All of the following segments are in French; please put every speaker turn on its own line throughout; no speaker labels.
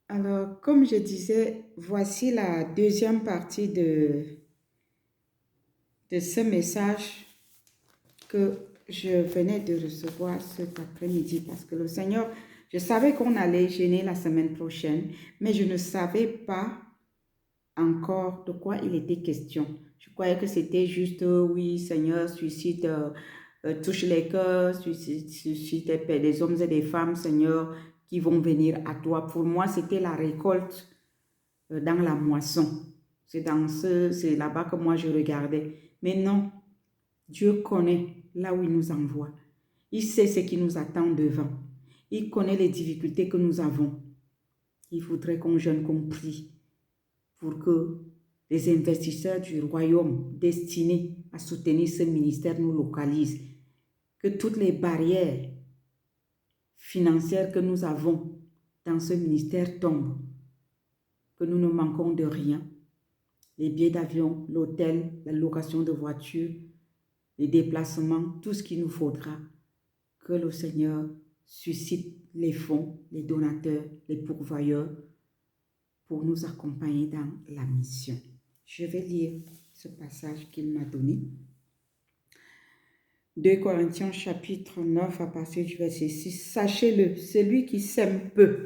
Alors, comme je disais, voici la deuxième partie de ce message que je venais de recevoir cet après-midi parce que le Seigneur, je savais qu'on allait jeûner la semaine prochaine, mais je ne savais pas encore de quoi il était question. Je croyais que c'était juste, oui, Seigneur, suscite, touche les cœurs, suscite des hommes et des femmes, Seigneur, qui vont venir à toi. Pour moi, c'était la récolte dans la moisson. C'est là-bas que moi je regardais. Mais non, Dieu connaît là où il nous envoie. Il sait ce qui nous attend devant. Il connaît les difficultés que nous avons. Il faudrait qu'on jeûne, qu'on prie pour que les investisseurs du royaume destinés à soutenir ce ministère nous localisent. Que toutes les barrières financières que nous avons dans ce ministère tombent. Que nous ne manquons de rien. Les billets d'avion, l'hôtel, la location de voiture, les déplacements, tout ce qu'il nous faudra. Que le Seigneur suscite les fonds, les donateurs, les pourvoyeurs pour nous accompagner dans la mission. Je vais lire ce passage qu'il m'a donné. 2 Corinthiens chapitre 9 à partir du verset 6. Sachez-le, celui qui sème peu,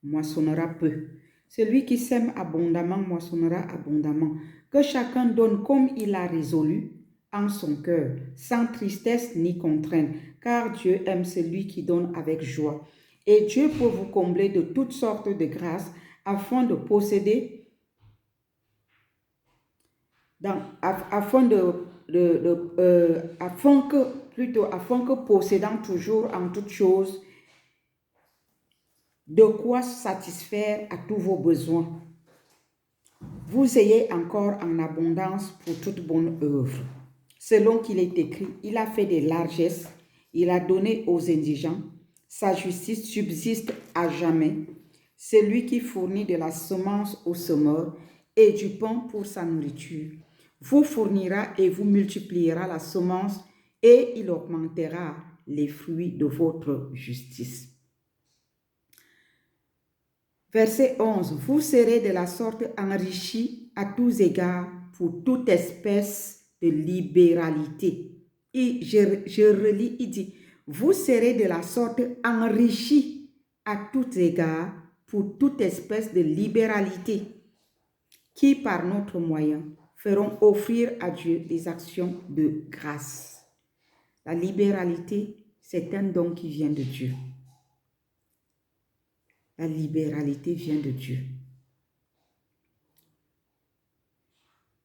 moissonnera peu. Celui qui sème abondamment, moissonnera abondamment. Que chacun donne comme il a résolu en son cœur, sans tristesse ni contrainte, car Dieu aime celui qui donne avec joie. Et Dieu peut vous combler de toutes sortes de grâces afin de posséder, afin que possédant toujours en toutes choses de quoi satisfaire à tous vos besoins, vous ayez encore en abondance pour toute bonne œuvre. Selon qu'il est écrit, il a fait des largesses, il a donné aux indigents, sa justice subsiste à jamais. C'est lui qui fournit de la semence aux semeurs et du pain pour sa nourriture. Vous fournira et vous multipliera la semence et il augmentera les fruits de votre justice. Verset 11. Vous serez de la sorte enrichis à tous égards pour toute espèce de libéralité. Et je relis, il dit, vous serez de la sorte enrichis à tous égards pour toute espèce de libéralité qui, par notre moyen, feront offrir à Dieu des actions de grâce. La libéralité, c'est un don qui vient de Dieu. La libéralité vient de Dieu.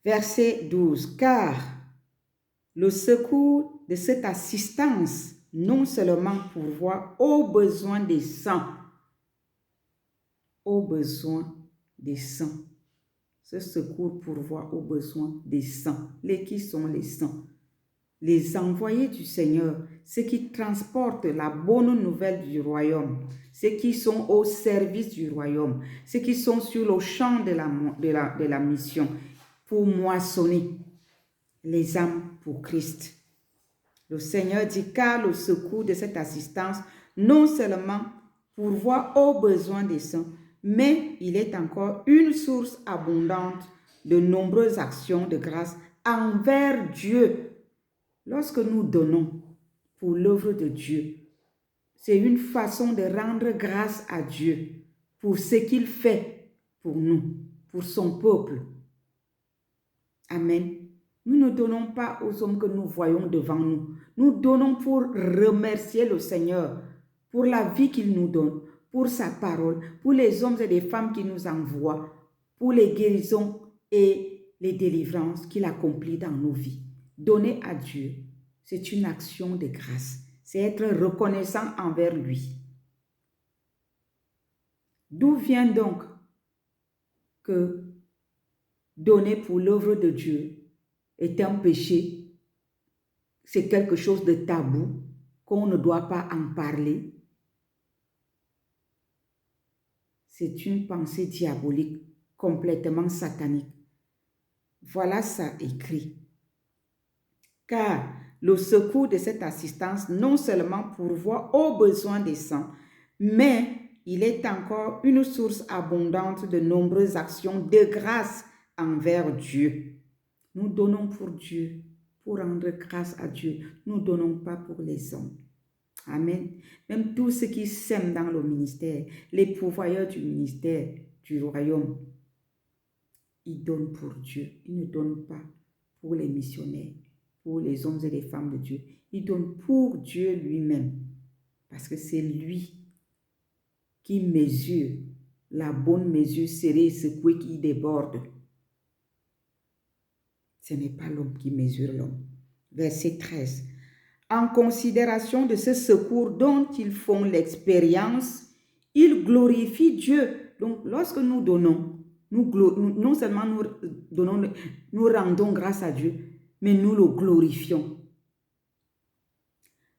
Verset 12. Car le secours de cette assistance non seulement pourvoit aux besoins des saints, aux besoins des saints. Ce secours pourvoit aux besoins des saints. Qui sont les saints? Les envoyés du Seigneur, ceux qui transportent la bonne nouvelle du royaume, ceux qui sont au service du royaume, ceux qui sont sur le champ de la mission pour moissonner les âmes pour Christ. Le Seigneur dit, car le secours de cette assistance non seulement pourvoit aux besoins des saints, mais il est encore une source abondante de nombreuses actions de grâce envers Dieu. Lorsque nous donnons pour l'œuvre de Dieu, c'est une façon de rendre grâce à Dieu pour ce qu'il fait pour nous, pour son peuple. Amen. Nous ne donnons pas aux hommes que nous voyons devant nous. Nous donnons pour remercier le Seigneur pour la vie qu'il nous donne, pour sa parole, pour les hommes et les femmes qu'il nous envoie, pour les guérisons et les délivrances qu'il accomplit dans nos vies. Donner à Dieu, c'est une action de grâce. C'est être reconnaissant envers lui. D'où vient donc que donner pour l'œuvre de Dieu est un péché, c'est quelque chose de tabou, qu'on ne doit pas en parler? C'est une pensée diabolique, complètement satanique. Voilà ça écrit. Car le secours de cette assistance non seulement pourvoit aux besoins des saints, mais il est encore une source abondante de nombreuses actions de grâce envers Dieu. Nous donnons pour Dieu, pour rendre grâce à Dieu. Nous ne donnons pas pour les hommes. Amen. Même tous ceux qui sèment dans le ministère, les pourvoyeurs du ministère, du royaume, ils donnent pour Dieu. Ils ne donnent pas pour les missionnaires, pour les hommes et les femmes de Dieu. Ils donnent pour Dieu lui-même. Parce que c'est lui qui mesure la bonne mesure serrée, secouée qui déborde. Ce n'est pas l'homme qui mesure l'homme. Verset 13. En considération de ce secours dont ils font l'expérience, ils glorifient Dieu. Donc, lorsque nous donnons, non seulement nous rendons grâce à Dieu, mais nous le glorifions.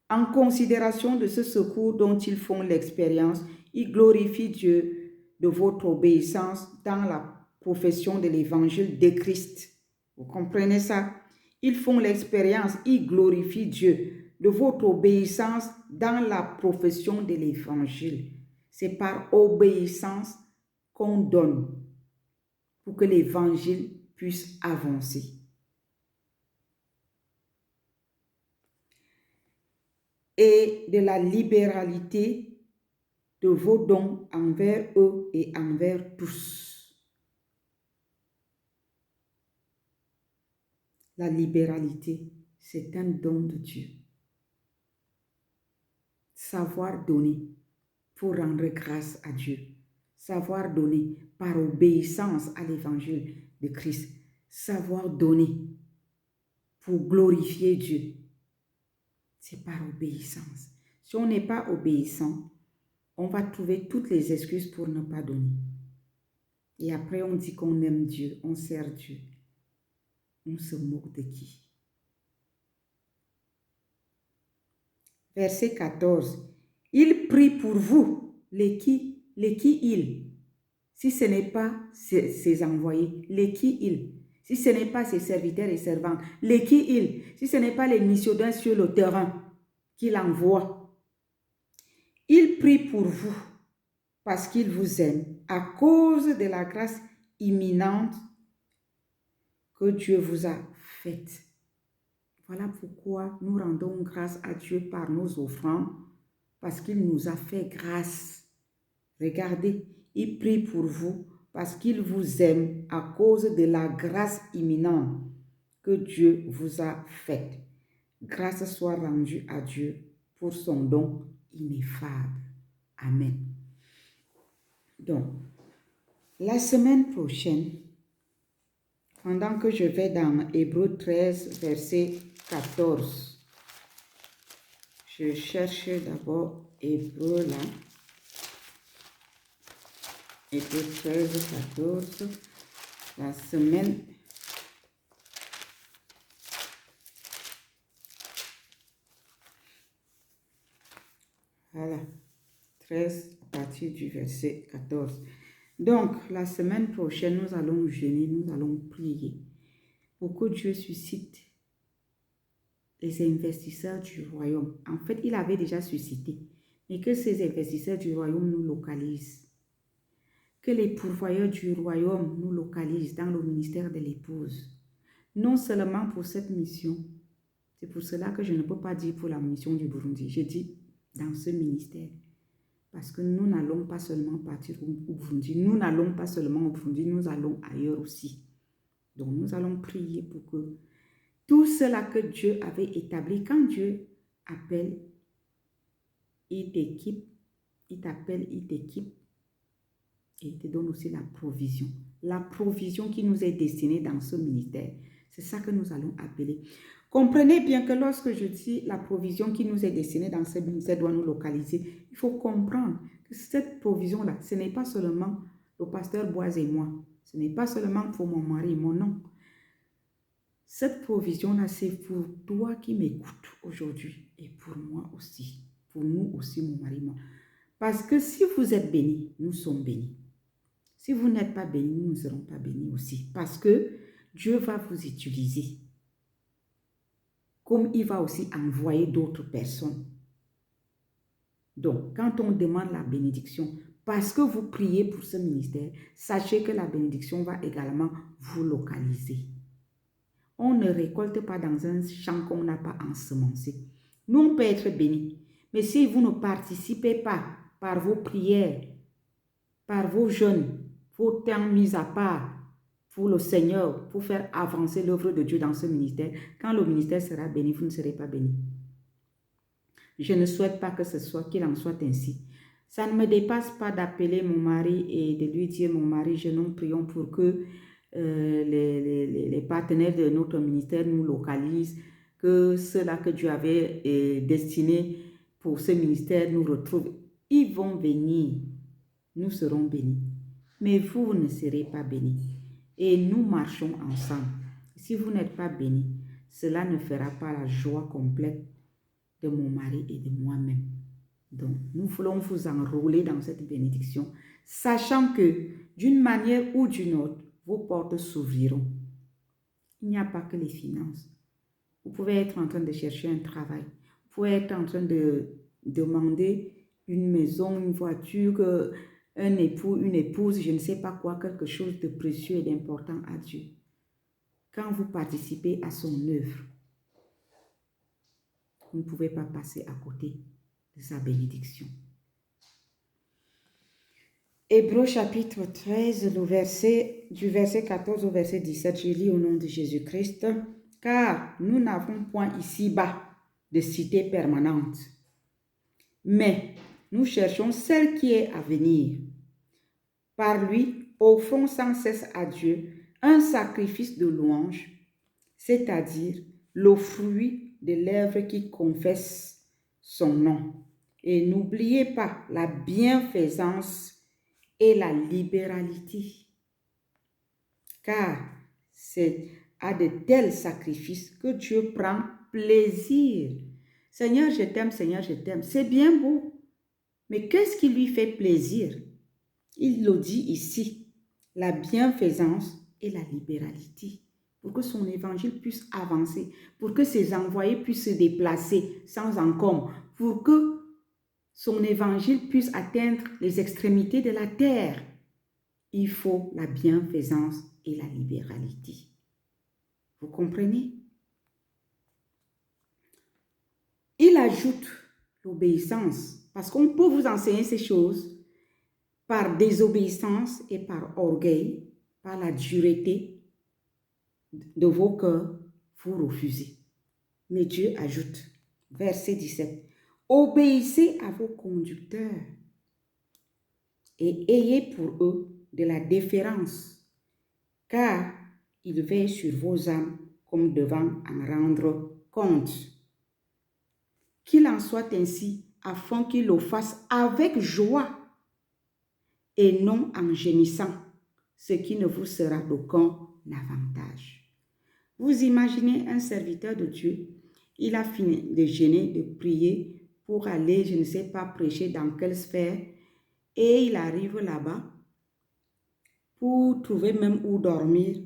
En considération de ce secours dont ils font l'expérience, ils glorifient Dieu de votre obéissance dans la profession de l'évangile de Christ. Vous comprenez ça? Ils font l'expérience, ils glorifient Dieu de votre obéissance dans la profession de l'évangile. C'est par obéissance qu'on donne pour que l'évangile puisse avancer. Et de la libéralité de vos dons envers eux et envers tous. La libéralité, c'est un don de Dieu. Savoir donner pour rendre grâce à Dieu. Savoir donner par obéissance à l'évangile de Christ. Savoir donner pour glorifier Dieu. C'est par obéissance. Si on n'est pas obéissant, on va trouver toutes les excuses pour ne pas donner. Et après, on dit qu'on aime Dieu, on sert Dieu. On se moque de qui? Verset 14. Il prie pour vous. Les qui il? Si ce n'est pas ses envoyés, les qui il? Si ce n'est pas ses serviteurs et servantes, les qui il? Si ce n'est pas les missionnaires sur le terrain qu'il envoie. Il prie pour vous parce qu'il vous aime à cause de la grâce imminente que Dieu vous a faite. Voilà pourquoi nous rendons grâce à Dieu par nos offrandes, parce qu'il nous a fait grâce. Regardez, il prie pour vous parce qu'il vous aime à cause de la grâce imminente que Dieu vous a faite. Grâce soit rendue à Dieu pour son don ineffable. Amen. Donc, la semaine prochaine, pendant que je vais dans Hébreux 13, verset 14, je cherche d'abord Hébreux là. Hébreux 13, 14, la semaine. Voilà, 13 à partir du verset 14. Donc, la semaine prochaine, nous allons jeûner, nous allons prier pour que Dieu suscite les investisseurs du royaume. En fait, il avait déjà suscité, mais que ces investisseurs du royaume nous localisent. Que les pourvoyeurs du royaume nous localisent dans le ministère de l'épouse. Non seulement pour cette mission, c'est pour cela que je ne peux pas dire pour la mission du Burundi. Je dis dans ce ministère. Parce que nous n'allons pas seulement partir au Burundi. Nous n'allons pas seulement au Burundi, nous allons ailleurs aussi. Donc nous allons prier pour que tout cela que Dieu avait établi, quand Dieu appelle, il t'équipe, il t'appelle, il t'équipe et il te donne aussi la provision. La provision qui nous est destinée dans ce ministère. C'est ça que nous allons appeler. Comprenez bien que lorsque je dis la provision qui nous est destinée dans ce ministère doit nous localiser, il faut comprendre que cette provision-là, ce n'est pas seulement le pasteur Boise et moi. Ce n'est pas seulement pour mon mari et mon nom. Cette provision-là, c'est pour toi qui m'écoutes aujourd'hui et pour moi aussi. Pour nous aussi, mon mari et moi. Parce que si vous êtes bénis, nous sommes bénis. Si vous n'êtes pas bénis, nous ne serons pas bénis aussi. Parce que Dieu va vous utiliser. Comme il va aussi envoyer d'autres personnes. Donc, quand on demande la bénédiction, parce que vous priez pour ce ministère, sachez que la bénédiction va également vous localiser. On ne récolte pas dans un champ qu'on n'a pas ensemencé. Nous, on peut être bénis. Mais si vous ne participez pas par vos prières, par vos jeûnes, vos temps mis à part pour le Seigneur, pour faire avancer l'œuvre de Dieu dans ce ministère, quand le ministère sera béni, vous ne serez pas bénis. Je ne souhaite pas que ce soit, qu'il en soit ainsi. Ça ne me dépasse pas d'appeler mon mari et de lui dire, mon mari, nous prions pour que les partenaires de notre ministère nous localisent, que ceux-là que Dieu avait destinés pour ce ministère nous retrouvent. Ils vont venir, nous serons bénis. Mais vous ne serez pas bénis. Et nous marchons ensemble. Si vous n'êtes pas bénis, cela ne fera pas la joie complète de mon mari et de moi-même. Donc, nous voulons vous enrôler dans cette bénédiction, sachant que d'une manière ou d'une autre, vos portes s'ouvriront. Il n'y a pas que les finances. Vous pouvez être en train de chercher un travail. Vous pouvez être en train de demander une maison, une voiture, un époux, une épouse, je ne sais pas quoi, quelque chose de précieux et d'important à Dieu. Quand vous participez à son œuvre, vous ne pouvez pas passer à côté de sa bénédiction. Hébreux chapitre 13, du verset 14 au verset 17, je lis au nom de Jésus-Christ. Car nous n'avons point ici-bas de cité permanente, mais nous cherchons celle qui est à venir. Par lui, offrons sans cesse à Dieu un sacrifice de louange, c'est-à-dire le fruit de lèvres qui confessent son nom. Et n'oubliez pas la bienfaisance et la libéralité, car c'est à de tels sacrifices que Dieu prend plaisir. Seigneur, je t'aime, Seigneur, je t'aime. C'est bien beau, mais qu'est-ce qui lui fait plaisir? Il le dit ici, la bienfaisance et la libéralité, pour que son évangile puisse avancer, pour que ses envoyés puissent se déplacer sans encombre, pour que son évangile puisse atteindre les extrémités de la terre. Il faut la bienfaisance et la libéralité. Vous comprenez? Il ajoute l'obéissance, parce qu'on peut vous enseigner ces choses par désobéissance et par orgueil, par la dureté de vos cœurs, vous refusez. Mais Dieu ajoute, verset 17, obéissez à vos conducteurs et ayez pour eux de la déférence, car ils veillent sur vos âmes comme devant en rendre compte. Qu'il en soit ainsi, afin qu'ils le fassent avec joie et non en gémissant, ce qui ne vous sera d'aucun avantage. Vous imaginez un serviteur de Dieu, il a fini de jeûner, de prier pour aller, je ne sais pas, prêcher dans quelle sphère, et il arrive là-bas pour trouver même où dormir.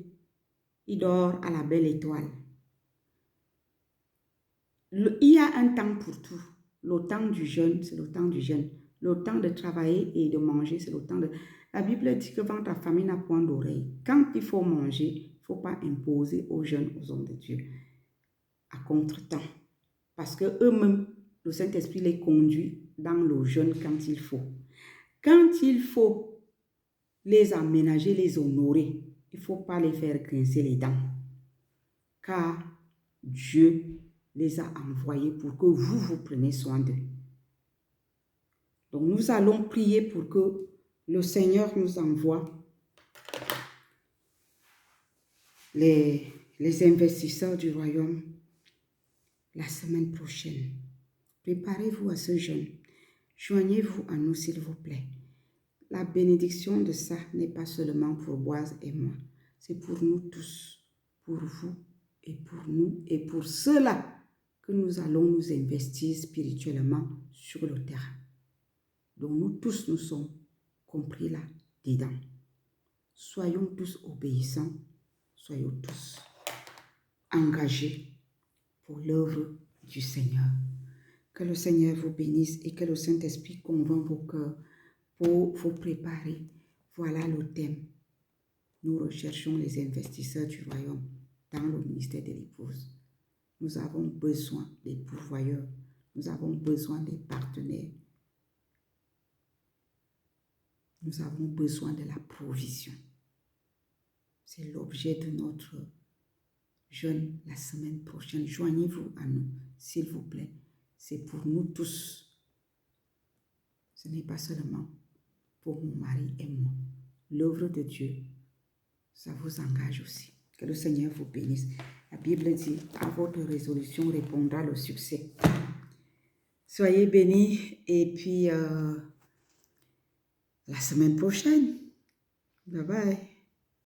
Il dort à la belle étoile. Il y a un temps pour tout. Le temps du jeûne, c'est le temps du jeûne. Le temps de travailler et de manger, c'est le temps de... La Bible dit que quand ta famille n'a point d'oreille, quand il faut manger, il ne faut pas imposer aux jeunes, aux hommes de Dieu, à contre-temps. Parce qu'eux-mêmes, le Saint-Esprit les conduit dans le jeûne quand il faut. Quand il faut les aménager, les honorer, il ne faut pas les faire grincer les dents. Car Dieu les a envoyés pour que vous preniez soin d'eux. Donc nous allons prier pour que le Seigneur nous envoie les investisseurs du royaume la semaine prochaine. Préparez-vous à ce jeûne. Joignez-vous à nous, s'il vous plaît. La bénédiction de ça n'est pas seulement pour Boise et moi. C'est pour nous tous, pour vous et pour nous et pour ceux-là que nous allons nous investir spirituellement sur le terrain. Donc nous tous, nous sommes compris là-dedans. Soyons tous obéissants, soyons tous engagés pour l'œuvre du Seigneur. Que le Seigneur vous bénisse et que le Saint-Esprit convainc vos cœurs pour vous préparer. Voilà le thème. Nous recherchons les investisseurs du royaume dans le ministère de l'épouse. Nous avons besoin des pourvoyeurs. Nous avons besoin des partenaires. Nous avons besoin de la provision. C'est l'objet de notre jeûne la semaine prochaine. Joignez-vous à nous, s'il vous plaît. C'est pour nous tous. Ce n'est pas seulement pour mon mari et moi. L'œuvre de Dieu, ça vous engage aussi. Que le Seigneur vous bénisse. La Bible dit, à votre résolution répondra le succès. Soyez bénis et puis la semaine prochaine. Bye bye.